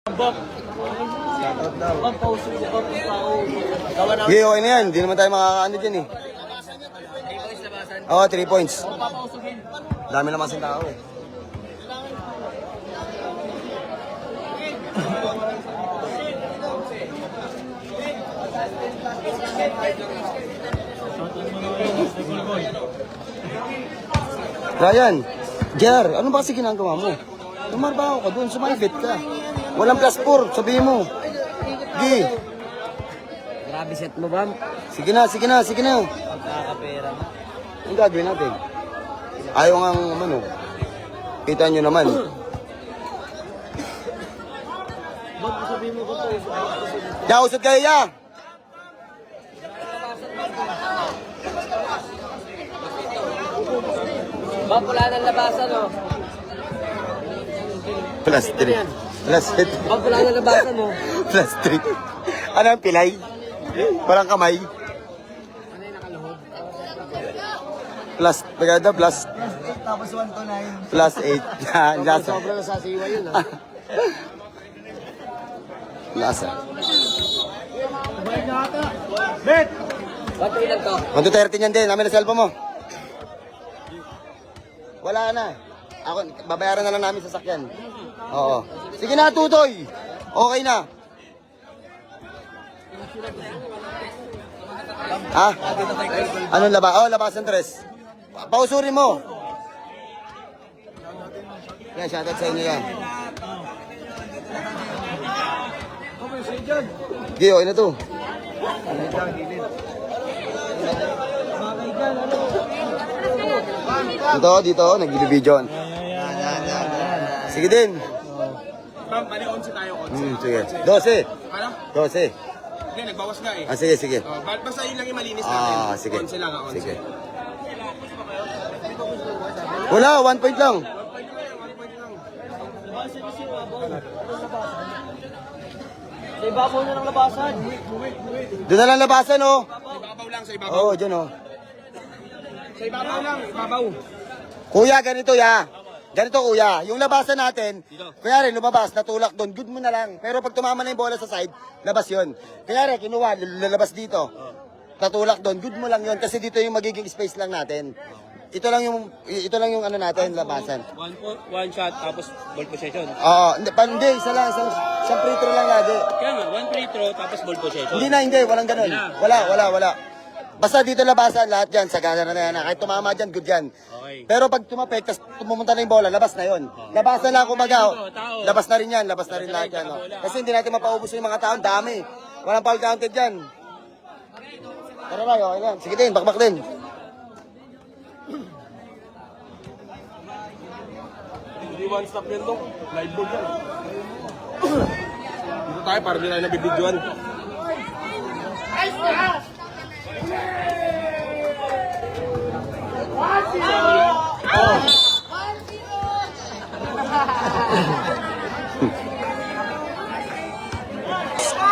Bob. Shoutout daw. Bob, pausok si Bob yung tao. Sige, okay na yan. Hindi naman tayo makakaano dyan eh. Oo, 3 points. Papausukin. Dami naman sa tao eh. Ryan, Jar, ano ba kasi ginagawa mo? Tumarbaho ka doon, sumaibit ka. Walang plus 4, sabihin mo. Gi. Grabe set mo, Bam. Sige na, sige na, sige na. Pagkakapera mo. Ang gagawin natin? Ayaw nga ano. Kita nyo naman. Bob, sabihin mo ko to. Ya, usod kayo ya. Bob, wala nang labasan, oh. Plus 3. Plus 8. Bob, wala nang labasan, oh. Plus 3. Ano ang pilay? Parang kamay. Ano yung nakaluhod? Plus, pagkada plus. Tapos 1 to 9. Plus 8. Lasa. Sobrang nasasiwa yun, ah. Lasa. Balik na ata. Bet! Ba't ilan to? 1 to 30 niyan din. Namin na cellphone mo. Wala na. Ako, babayaran na lang namin sa sakyan. Oo. Sige na, Tutoy. Okay na. Ha? Anong laba? Oh, labasan tres. Pausurin mo. Yan, shoutout sa inyo yan. Sige, okay na to. Dito, nag-video. Sige din. Ma'am, bali 11 tayo, 11. Sige. 12. Ano? 12. Hindi, nagbawas nga eh. Ah, sige, sige. Basta yun lang yung malinis natin. Ah, sige. 11 lang, 11. Sige. Wala, 1 point lang. Sa ibabaw na ng labasan. Doon na lang labasan, oh. Ibabaw lang, sa ibabaw. Oo, dyan, oh. Sa ibabaw lang, ibabaw. Kuya, ganito, ya. Ganito, kuya. Yung labasan natin, kaya rin lumabas, natulak doon, good mo na lang. Pero pag tumama na yung bola sa side, labas yun. Kaya rin, kinuha, lalabas dito. Natulak doon, good mo lang yun. Kasi dito yung magiging space lang natin. Ito lang yung ano natin, labasan. One shot, tapos ball possession. Oo, hindi, isa lang, isang free throw lang lagi. Kaya nga, one free throw, tapos ball possession. Hindi, walang ganun. Wala. Basta dito labasan, lahat dyan, sagana na yan. Kahit tumama dyan, good yan. Okay. Pero pag tumapek, tas pumunta na yung bola, labas na yun. Labasan lang kumbaga. Tao. Labas na rin yan, labas na rin lahat yan. Oh. Kasi hindi natin mapaubos yung mga taon, dami. Walang foul counted dyan. Tara na, okay yan. Sige din, bakbak din. Hindi one stop yun to. Live board yan. Dito tayo, para di tayo nabibidyoan.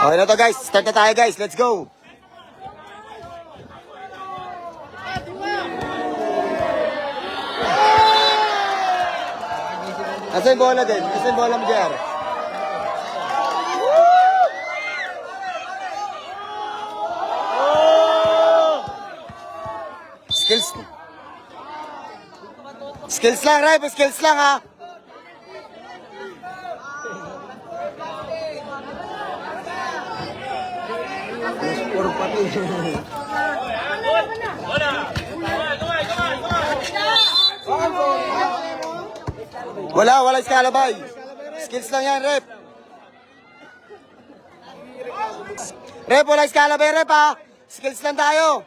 Okay na to guys, start na tayo guys, let's go. Nasa yung bola din? Nasa yung bola mo, JR? Skills. Skills lang, Ray. Skills lang, ha? Puro pati. Wala iskalabay. Skills lang yan, Rep. Rep, wala iskalabay, Rep, ha? Skills lang tayo.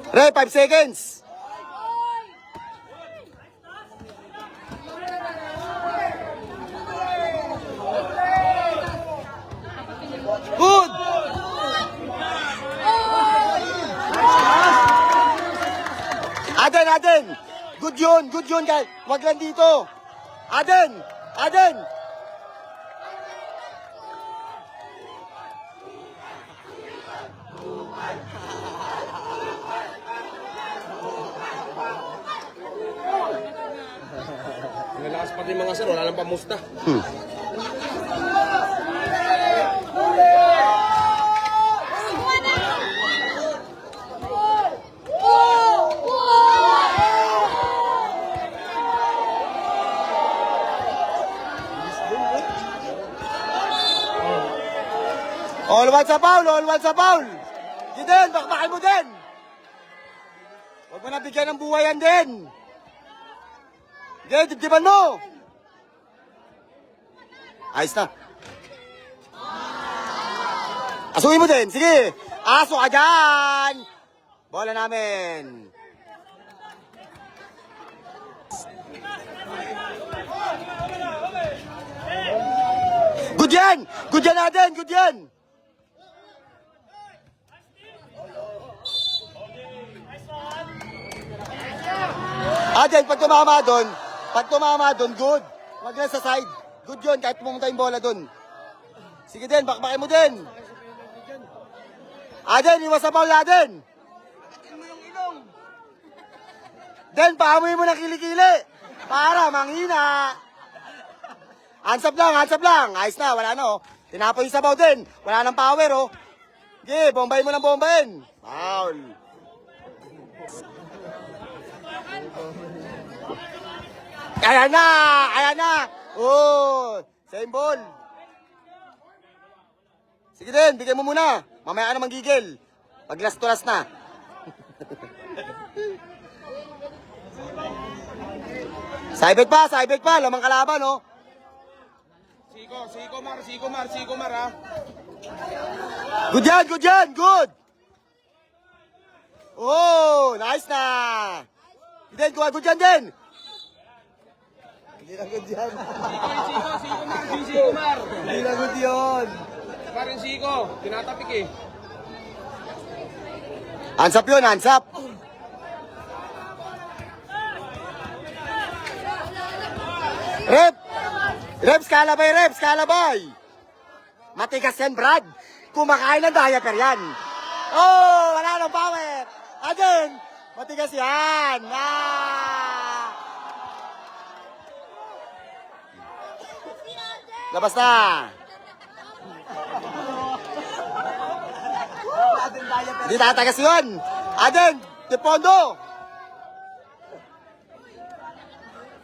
Rep, 5 seconds. Good! Aden! Good yun, guys. Wag lang dito. Aden! Taas pa rin mga sir, wala nang pamusta. All one sa foul, all one sa foul. Giden, bakbakin mo din. Huwag mo na bigyan ng buhayan din. Giden, dibdiban mo. Ayos na. Asuhin mo din, sige. Aso ka dyan. Bola namin. Good yan! Good yan natin! Good yan! Aden, pag tumama doon, good. Wag lang sa side. Good yun, kahit pumunta yung bola doon. Sige din, bakbakin mo din. Aden, iwas sa foul natin. Den, paamoy mo ng kilikili. Para manghina. Hands up lang. Ayos na, wala na oh. Tinapo yung sabaw din. Wala nang power oh. Sige, bombayin mo ng bombayin. Foul. Ayan na. Oh, same ball. Sige din, bigay mo muna. Mamaya ka na manggigil. Pag last to last na. Saibek pa. Lamang kalaban, oh. Siko Mar ha. Good yan. Oh, nice na. Then, good yan din. Hindi na good yan. Siko Mar. Hindi na good yun. Parin Siko, tinatapik eh. Hands up yun, hands up. Reps, kalabay. Matigas yan, Brad. Kumakain ng diaper yan. Oh, wala nang power. Again, matigas yan. Labas na. Hindi tatagas yun. Aden, depondo.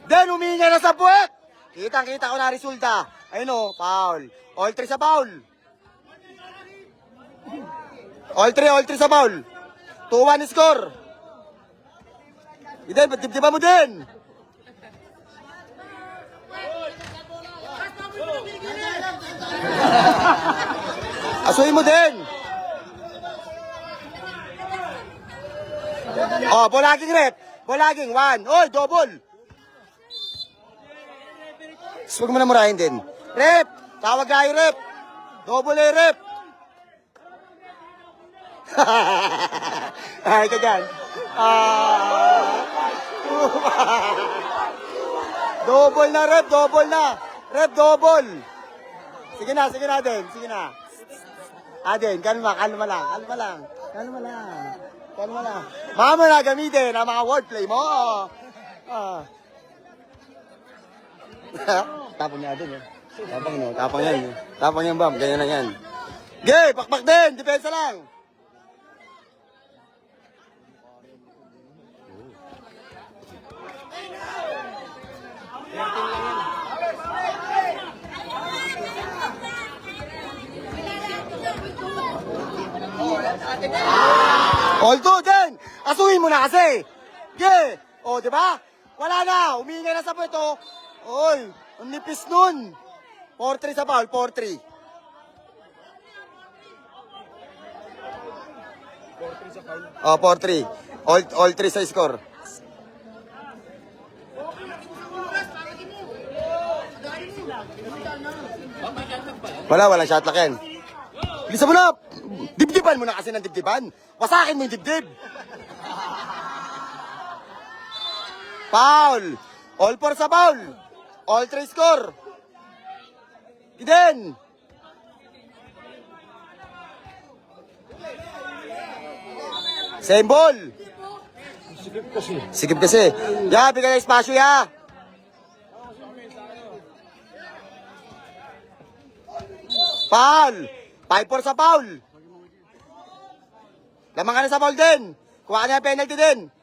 Den, huminga na sa puwet. Kitang-kita ko na resulta. Ayun o, foul. All 3 sa foul. All 3 sa foul. 2-1 score. Den, dibdiba mo din. Asuhin mo din. Oh, bolaging rep. Bolaging 1. Oy, double. Huwag mo na murahin din. Rep! Tawag na yung rep! Double A rep! Ay, ka dyan. Double na rep, double na. Rep, double. Sige na, Aden. Sige na. Aden, kalma lang. Mama mo na gamitin ang mga wordplay mo. Tapang niya din eh. Tapang yan, Bam. Ganyan na yan. Gay, pakpak din. Depensa lang. All two din. Asuhin mo na kasi. Gay. O, di ba? Wala na. Huminga na sa puto. Oy, ang nipis nun. 4-3 sa foul, 4-3. 4-3 sa foul. Oh, 4-3. All 3 sa score. Walang shot lock yan. Bilisan mo na. Dibdiban mo na kasi ng dibdiban. Wasakin mo yung dibdib. Foul. All 4 sa foul. All 3 score. Giden. Same ball. Sikip kasi. Ya, bigay ng espasyo ya. Foul! 5-4 sa foul. Lamang ka na sa foul din. Kuha ka na yung penalty din.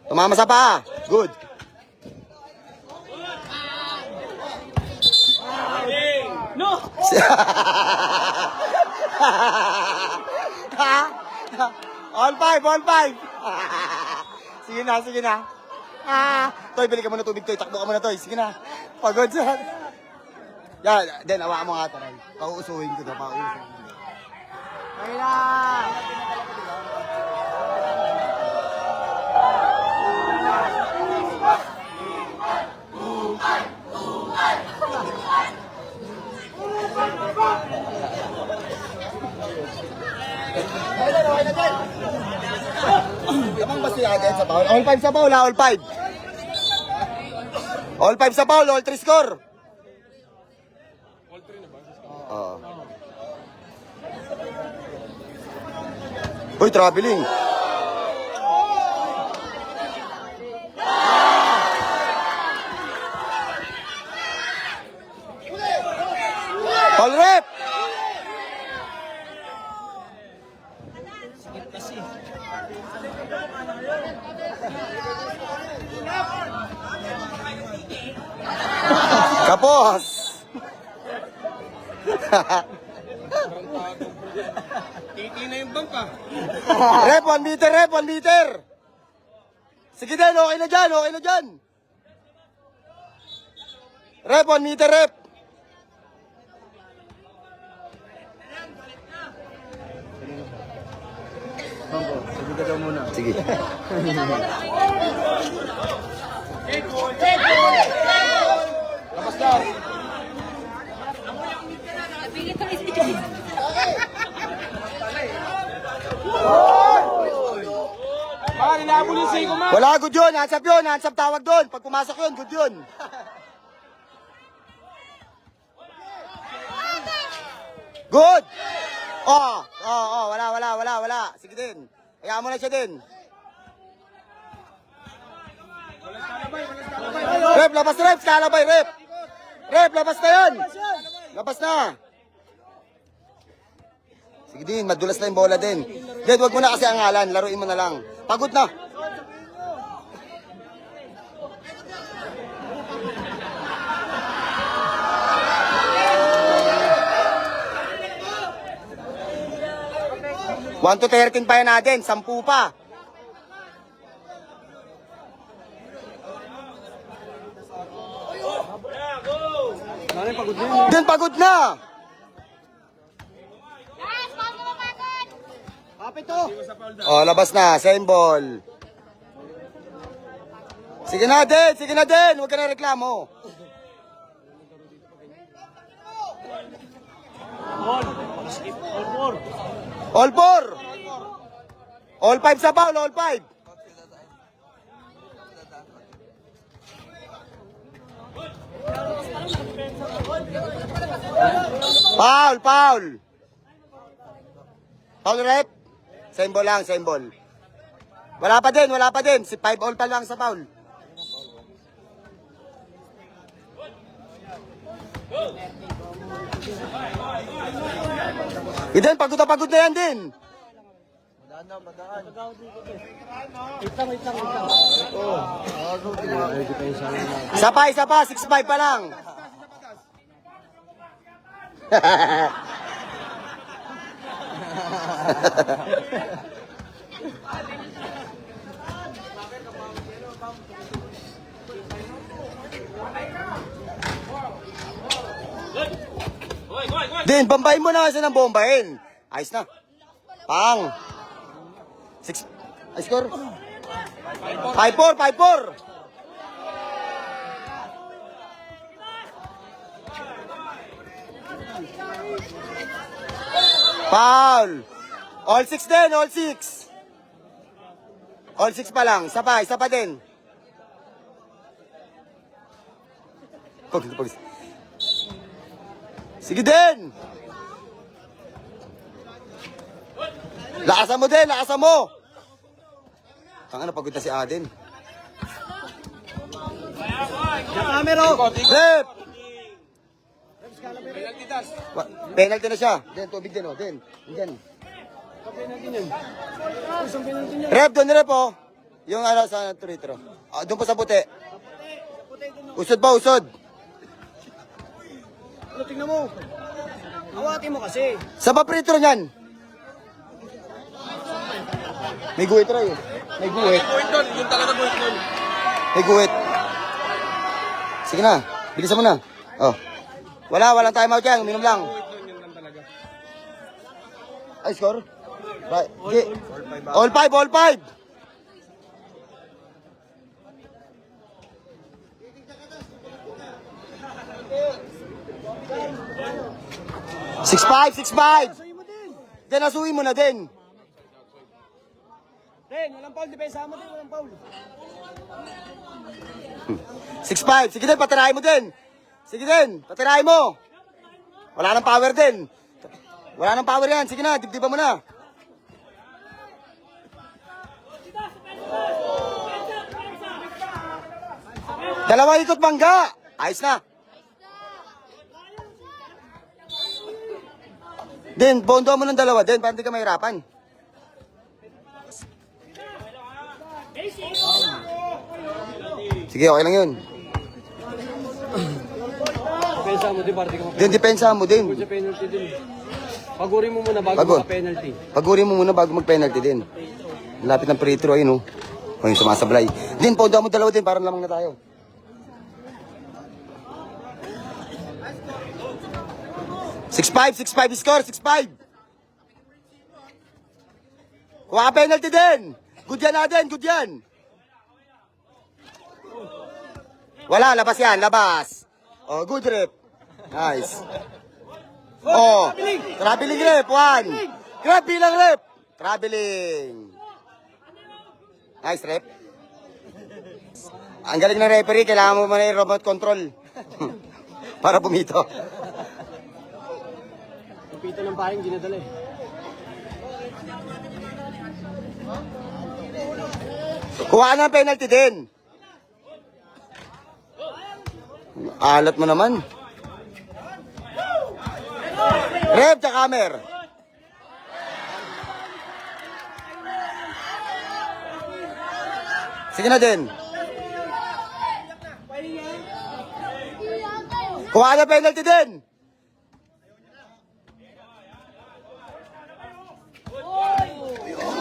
Tumama sa paa. Good. No! All five, all five. Sige na, sige na. Toy, bili ka muna tubig, Toy. Takbo ka muna, Toy. Sige na. Pagod siya. Yan, then, awa mo nga, Taray. Pauusuhin ko na, pauusuhin. Ayun na! Lamang ba siya agad sa foul? All 5 sa foul, all 5. All 5 sa foul, all 3 score. All 3 na ba? Oo. Uy, traveling. Foul rep. Kapos! Titi na yung bangka. Rep, 1 meter, rep, 1 meter! Sige din, okay na dyan, okay na dyan! Rep, 1 meter, rep! Sige ka daw muna. Sige. Labas daw. Baka nilabol yung Seiko, Mar. Wala, good yun, hands up yun, hands up tawag doon. Pag pumasok yun, good yun. Good! Wala. Sige din. Hayaan mo na siya din. Rep, labas rep, kalabay, rep. Rep, labas na yun. Labas na. Sige din, madulas na yung bola din. Dad, wag mo na kasi angalan, laruin mo na lang. Pagod na. One to 13 pa yan natin, 10 pa. Nanay, pagod na yun. Din, pagod na. Kapit to! Oh, labas na, same ball. Sige na din, huwag ka na reklamo. All 4. All 5 sa foul, all 5. Foul. Foul rep. Same ball lang, same ball. Wala pa din. Si 5 all pa lang sa foul. Iden, pagod na yan din. Isa pa, 6-5 pa lang. Din, bombahin mo na kasi ng bombahin. Ayos na. Pang. 6. Ay, score. 5-4. Foul. All 6 din, all 6. All 6 pa lang. Isa pa din. Pag. Sige din. Lakasan mo. Tanga na, pagod na si Aden. Camero. Rep! Penalty das. Penalty na siya. Den, tubig din, oh. Den. Diyan. Rep, doon rep, oh. Yung ano sa turitro. Ah, doon pa sa puti. Usod pa, usod. Ano, tingnan mo. Awatin mo kasi. Sa ba pritro niyan? May guhit rin, eh. May guhit. Point doon. Yung talaga point doon. May guhit. Sige na, bilisan mo na. Oh. Walang time out yan, uminom lang. Point doon. Yun lang talaga. Ay, score. Right. All five, all five. Six five. Then asuhin mo na din. Ren, walang foul. Depensa mo din, walang foul. 6-5. Sige din, patirahin mo din. Sige din, patirahin mo. Wala nang power din. Wala nang power yan. Sige na, dibdiban mo na. Dalawa ikot bangga. Ayos na. Din, bondo mo ng dalawa din para hindi ka mahirapan. Sige, okay lang yun. Depensa mo din, parte ka Din, depensa mo din. sa penalty din. Pagurin mo muna bago Bago. maka-penalty. Pagurin mo muna bago mag-penalty din. Lapit ng free throw, ayun, oh. O yung sumasablay. Din, pondo mo dalawa din, para lamang na tayo. Six five score, 6-5. Kuha ka penalty din. Good yan natin, good yan. Wala, labas yan, labas. Oh, good rep. Nice. Oh, traveling rep, 1. Grab bilang rep. Traveling. Nice rep. Ang galing ng referee, kailangan mo muna yung remote control. Para bumito. Pito ng pahing, ginadala eh. Kuha na ang penalty din. Alat mo naman. Rep, Jakamer. Sige na din. Kuha na penalty din.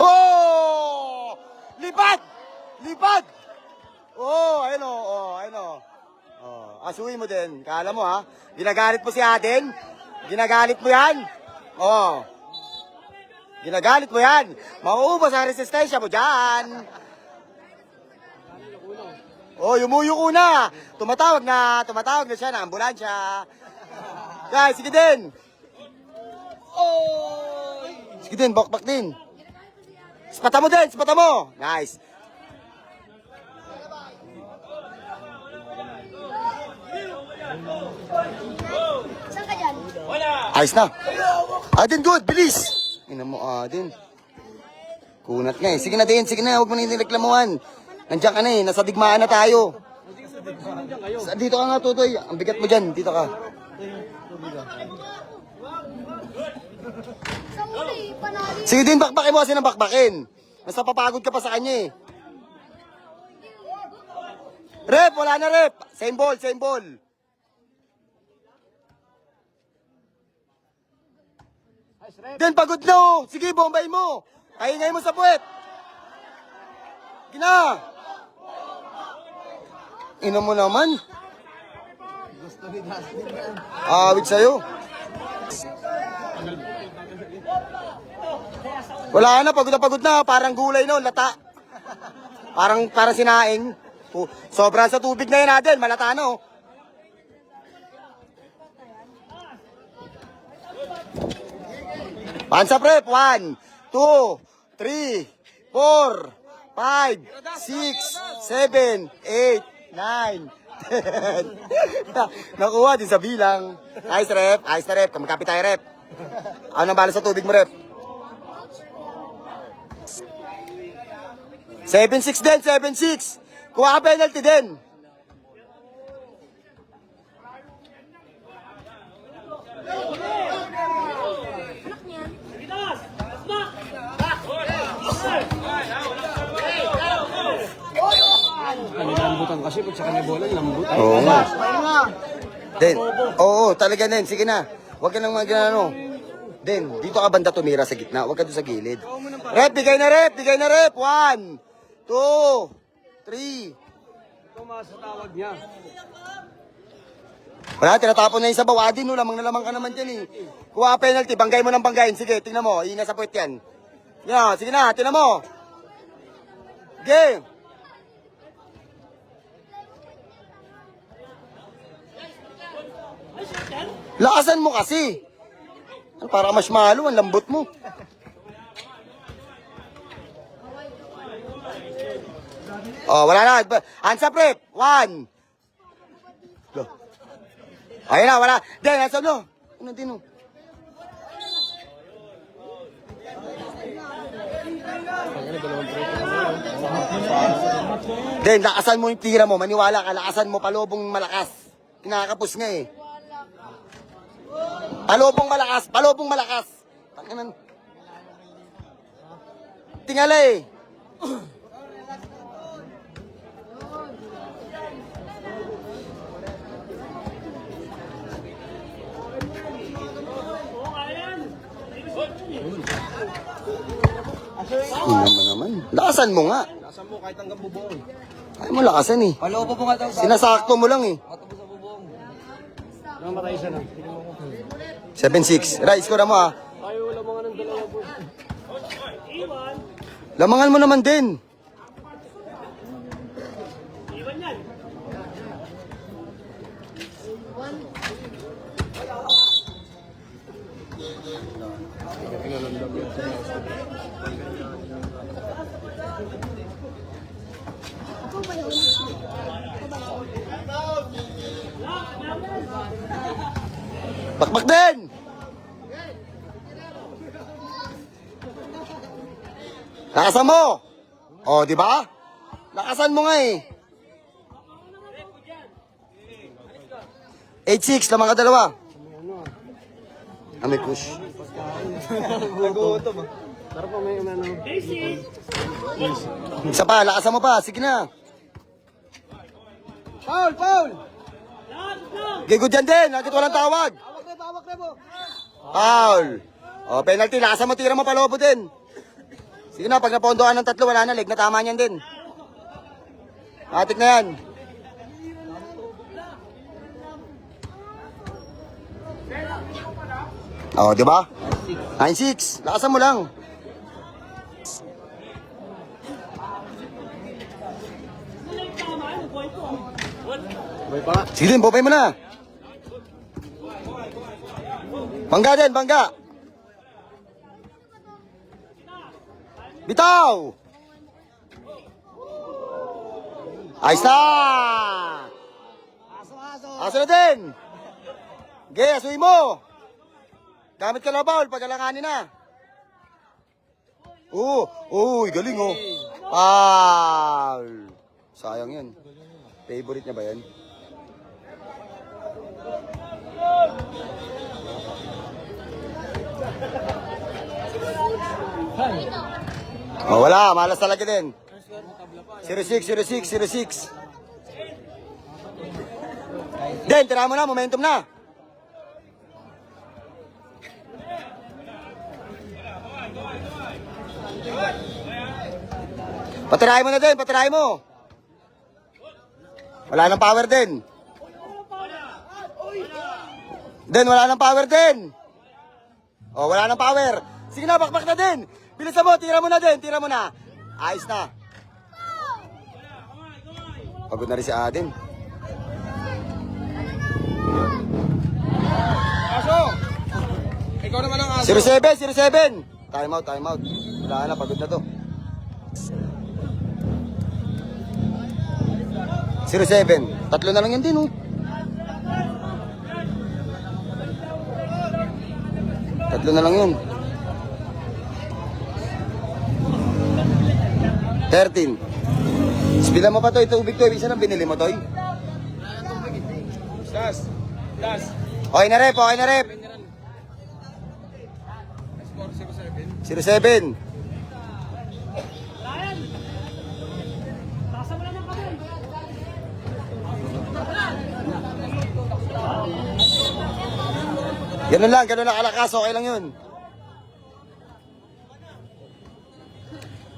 Oh! Lipad! Lipad! Oh, ayun o. Oh, ayun o. Oh, asuhin mo din. Kala mo ha. Ginagalit mo si Aden. Ginagalit mo yan. Oh. Ginagalit mo yan. Mauubos ang resistensya mo dyan. Oh, yumuyuko na. Tumatawag na siya na ambulansya. Guys, sige din. Oh! Sige din, bakbak din. Spata mo din, spata mo. Nice. Saan ka dyan? Ayos na. Adin, good. Bilis. Ina mo, Adin. Kunat nga eh. Sige na din, sige na. Huwag mo na nireklamuhan. Nandiyan ka na eh. Nasa digmaan na tayo. Dito ka nga, Tutoy. Ang bigat mo dyan. Dito ka. Sa uli, panali. Sige din, bakbakin mo kasi ng bakbakin. Mas napapagod ka pa sa kanya eh. Rep, wala na rep. Same ball, same ball. Den, pagod na oh. Sige, bombay mo. Kaingay mo sa puwet. Gina. Ina mo naman. Awit sa'yo. Wala na, pagod na. Parang gulay no, lata. Parang sinaing. Sobrang sa tubig na yan natin, malata no. Pansa prep, 1, 2, 3, 4, 5, 6, 7, 8, 9, 10. Nakuha din sa bilang. Ayos rep, ayos na rep. Magkapit tayo rep. Ano nang bala sa tubig mo rep? 7-6 din, 7-6. Kuha ka penalty din. Nilambutan kasi pag sa kanya bola, lambot. Oo nga. Pahinga. Den, oo, talaga Den. Sige na. Huwag ka nang ano. Den, dito ka banda tumira sa gitna. Huwag ka doon sa gilid. Rep, bigay na rep. Bigay na rep. 1, 2, 3. Tumaas sa tawag niya. Wala, tinatapon na yung sabaw. Adin, no, lamang na lamang ka naman dyan eh. Kuha penalty, banggay mo ng banggayin. Sige, tingnan mo. Iina sa puwet yan. Yan, sige na, tingnan mo. Game. Lakasan mo kasi. Ano, para marshmallow, ang lambot mo. Oh, wala na. Hands up, rep. 1. Go. Ayun na, wala. Den, hands up, no. Ano din, no. Den, lakasan mo yung tira mo. Maniwala ka, lakasan mo. Palobong malakas. Kinakapos nga eh. Palobong malakas. Palobong malakas. Tanginan. Tingala eh. Naman. Lakasan mo nga. Lakasan mo kahit hanggang bubong. Ay mo lakasan eh. Palobo po nga daw. Sinasakto mo lang eh. Namatay siya na. 7-6. Rise ko na mo ah. Ay, wala mga nang dalawa po. Lamangan mo naman din. Bakbak din! Lakasan mo! O, di ba? Lakasan mo nga eh. 8-6, lamang ka dalawa. Ah, may push. Nagutom ah. Tara pa may ano. Isa pa, lakasan mo pa. Sige na. Foul, foul. Gigo dyan din, nakit walang tawag. Tawag na po. Foul. O, penalty, lakasan mo, tira mo palobo din. Sige na, pag napondohan ng 3, wala na, leg na tama niyan din. Atik na yan. O, di ba? 9-6, lakasan mo lang. Sige din, bopay mo na. Bangga din, bangga. Bitaw! Ayos na! Aso na din! Okay, asuhin mo! Gamit ka na bawal, pag-alanganin na. Uy, galing oh. Foul! Sayang yan. Favorite niya ba yan? Oh, wala, malas talaga din. 06, 06, 06. Den, tira mo na, momentum na. Patirahin mo na din, patirahin mo. Wala nang power din. Den, wala nang power din. Oh, wala nang power. Sige na, bakbak na din. Bilisan mo, tira mo na din, tira mo na. Ayos na. Pagod na rin si Aden. Aso! Ikaw naman ang aso. 07, 07. Time out, time out. Wala na, pagod na to. 07. Tatlo na lang yan din, oh. Tatlo na lang yun. 13. Speedan mo pa to, ito ubig to. Ibig sabihin binili mo to. Das. Das. Okay na rep, okay na rep. 07. Ganun lang kalakas, okay lang yun.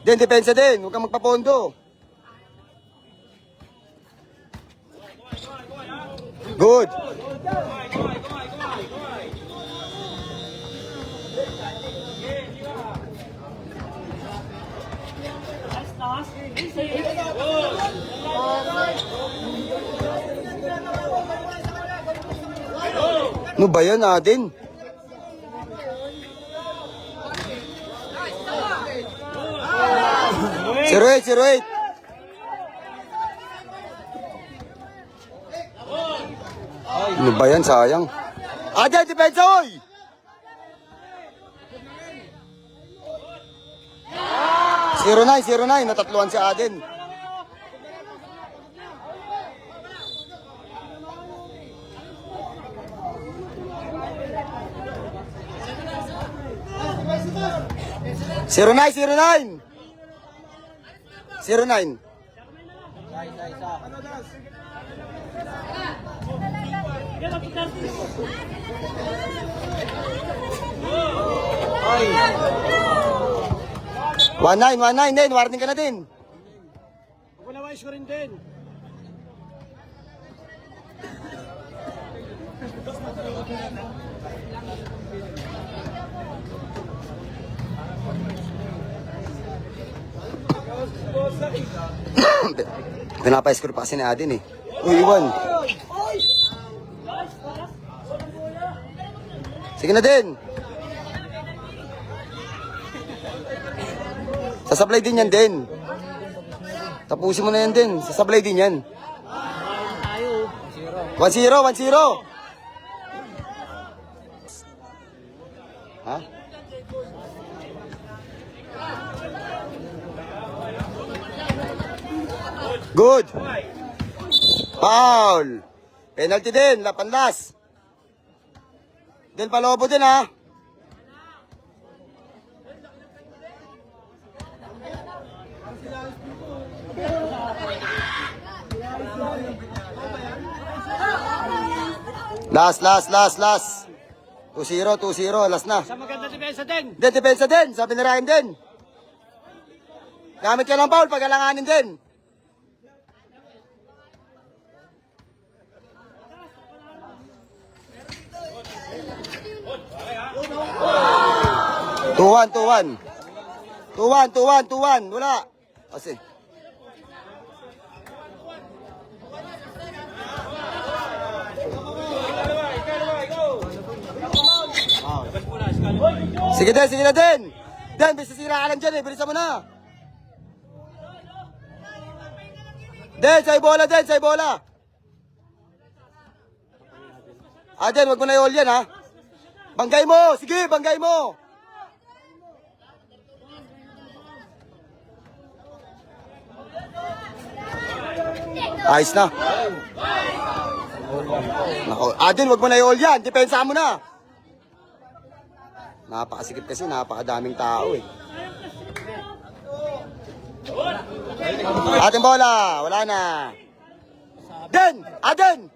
Then, depensa din, huwag kang magpapondo. Good. Ano ba yan natin? Zero eight. Ano ba yan, sayang? Aden, depensa, oy! Zero nine, natatluan si Aden. Zero nine. One nine din, warning ka na din. Wala wais ko rin din. Pinapa-score pa kasi ni Aden eh. Uy, iwan. Sige na din. Sasablay din yan din. Tapusin mo na yan din. Sasablay din yan. 1-0. Ha? Good. Foul. Penalty din. Panlas. Del Palobo din ha. Last. 2-0. Last na. Sa maganda depensa din. Depensa din. Sabi ni Ryan din. Gamit ka ng foul pag alanganin din. Tuwan. Wala. Kasi. Sige na din. Dan, bisa sira ka lang dyan eh. Bilisan mo na. Den, say bola. Den, wag mo na i-all yan ha. Banggay mo. Sige, banggay mo. Ayos na. Nako, Aden, wag mo na i-all yan. Depensa mo na. Napakasikip kasi, napakadaming tao eh. Ating bola, wala na. Den, Aden.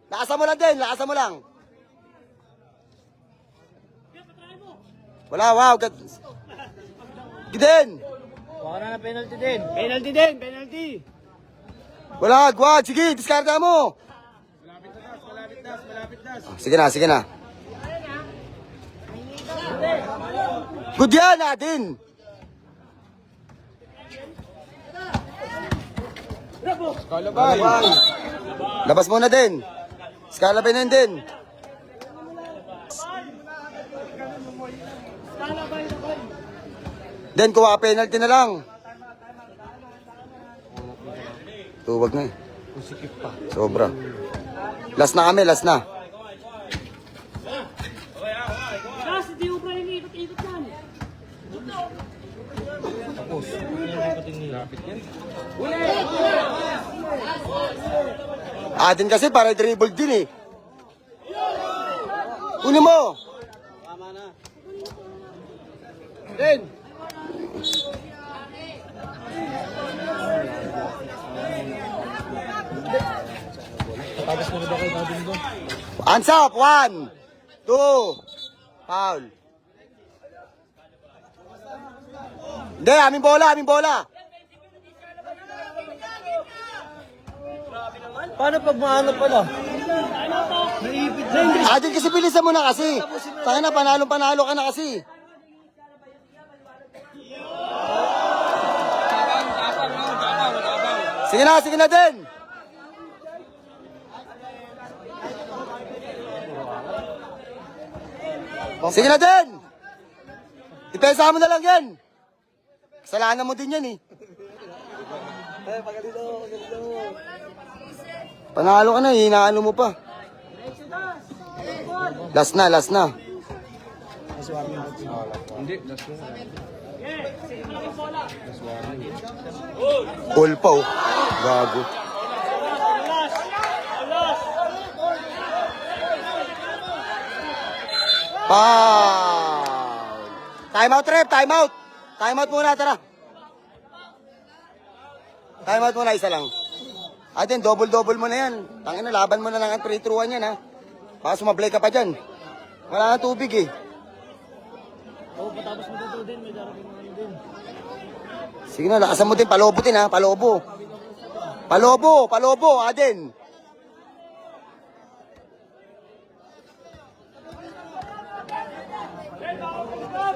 Lakasan mo lang din, Wala, wow. Giden. Wala na penalty din. Penalty. Wala, gwag. Sige, diskarta mo. Malapit na. Sige na. Good yan, Aden. Kalabay. Labas muna din. Skalabay na din. Den, kuha penalty na lang. Tuwag na eh. Sobra. Last na kami. Atin kasi para dribble din eh. Kunin mo. Den. Hands up, 1, 2, foul. Hindi, aming bola. Paano pag maano pala? Adin kasi bilisan mo na kasi. Tangina na, panalo ka na kasi. Sige na din. Sige na din. Depensa mo na lang yan. Kasalanan mo din yan eh. Panalo ka na, hinaano mo pa. Last na. All pa oh. Gago. Foul. Time out, ref. Time out muna, tara. Time out muna, isa lang. Atin, double mo na yan. Tangin na, laban mo na lang ang free throwan yan, ha. Baka sumablay ka pa dyan. Wala na tubig, eh. Patapos mo dito din, may darating mga ano din. Sige na, lakasan mo din. Palobutin, ha. Palobo, Aden.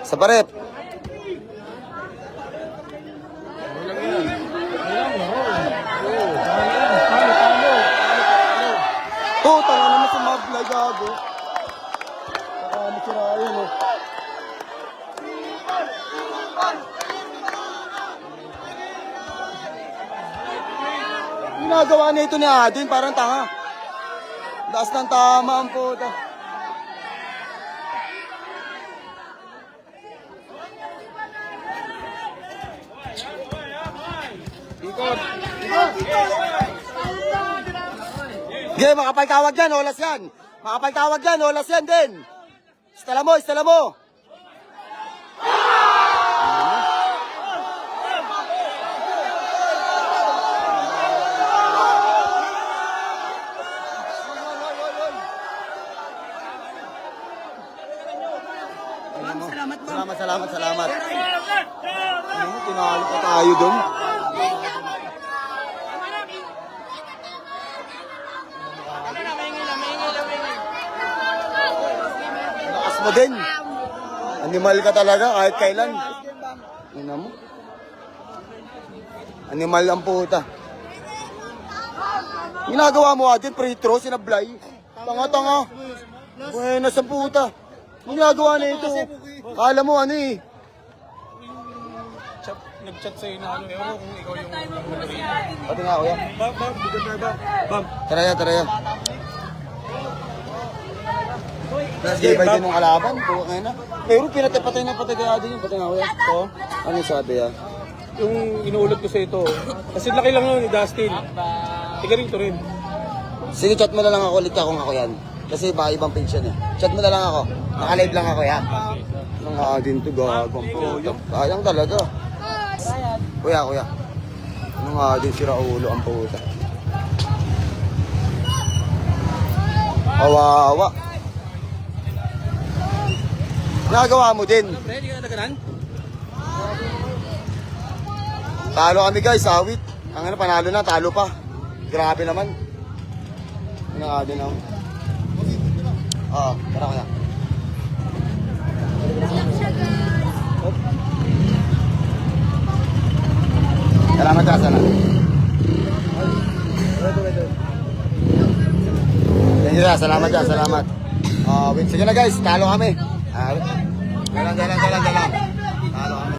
Sa parep. Tanga naman sa mga vlog, gago. Baka masira yun, oh. Ginagawa na ito ni Adin, parang tanga. Lakas ng tama ang puta. Okay, makapagtawag dyan, olas yan. Olas yan din. Istala mo. Salamat. Tinalo pa tayo dun. Lakas mo din. Animal ka talaga kahit kailan. Ina mo. Animal ang puta. Ginagawa mo atin, free throw, sinablay. Tanga. Buenas ang puta. Ginagawa na ito. Kala mo ano eh. Nag-chat sa'yo na ano, ewan ko kung ikaw yung Pati nga kuya. Bam. Tara ya. Gibay din ng kalaban, buka ngayon na. Pero pinatay na kaya din yung pati nga kuya. Oo. Ano sabi ya? Yung inuulit ko sa ito. Kasi laki lang yun ni Dustin. Tiga rin to rin. Sige, chat mo na lang ako ulit kung ako yan. Kasi ba ibang page yan eh. Chat mo na lang ako. Naka-live lang ako ya. Nang din to gagawang puto. Sayang talaga. Kuya. Nung din sira ulo ang puta. Kawawa. Nagawa mo din. Hindi ka nagaganan? Talo kami guys, awit. Ang ano, panalo na, talo pa. Grabe naman. Din ako. Tara kuya. Salamat ka, sana. Salamat ka, salamat. Sige na guys, talo kami. Dalang.